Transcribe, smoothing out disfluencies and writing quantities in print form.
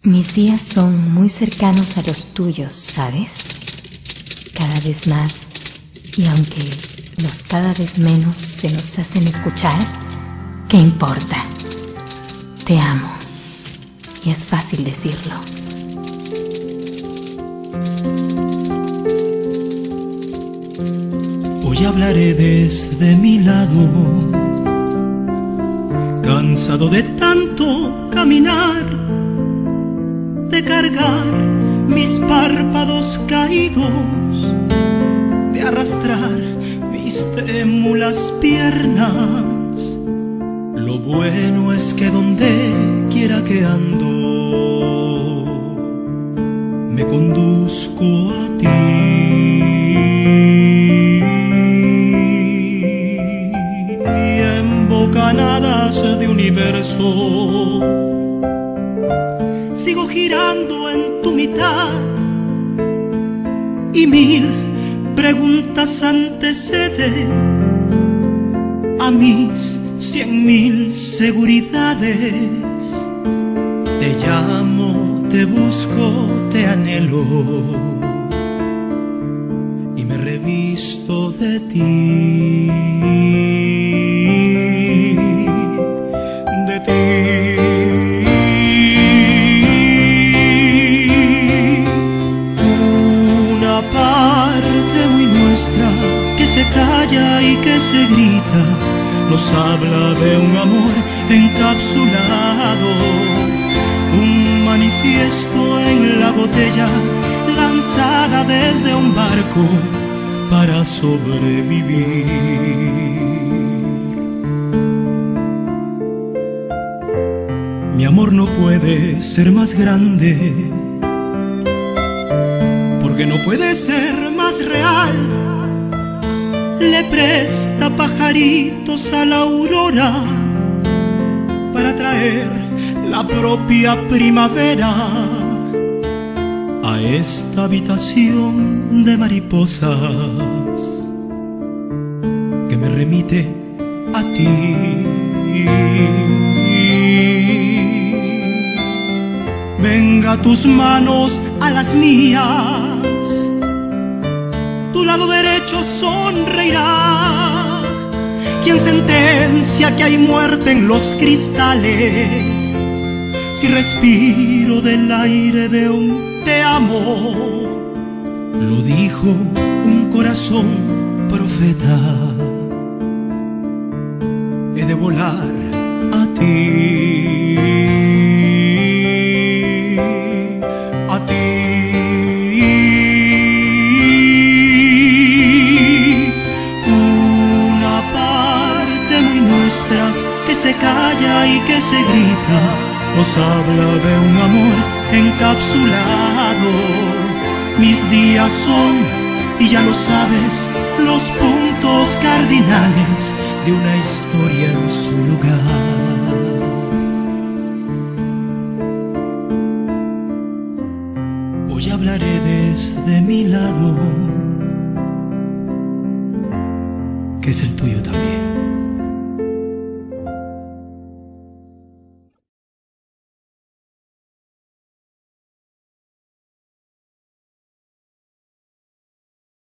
Mis días son muy cercanos a los tuyos, ¿sabes? Cada vez más, y aunque los cada vez menos se nos hacen escuchar, ¿qué importa? Te amo, y es fácil decirlo. Hoy hablaré desde mi lado, cansado de tanto caminar, de cargar mis párpados caídos, de arrastrar mis trémulas piernas. Lo bueno es que donde quiera que ando, me conduzco a ti. En bocanadas de universo sigo girando en tu mitad, y mil preguntas anteceden a mis 100.000 seguridades. Te llamo, te busco, te anhelo, y me revisto de ti, de ti. Que se calla y que se grita, nos habla de un amor encapsulado, un manifiesto en la botella lanzada desde un barco para sobrevivir. Mi amor no puede ser más grande, porque no puede ser más real. Le presta pajaritos a la aurora para traer la propia primavera a esta habitación de mariposas que me remite a ti. Venga tus manos a las mías, tu lado derecho sonreirá. Quien sentencia que hay muerte en los cristales, si respiro del aire de un te amo. Lo dijo un corazón profeta. He de volar a ti, a ti. Que se calla y que se grita, nos habla de un amor encapsulado. Mis días son, y ya lo sabes, los puntos cardinales de una historia en su lugar. Hoy hablaré desde mi lado, que es el tuyo también.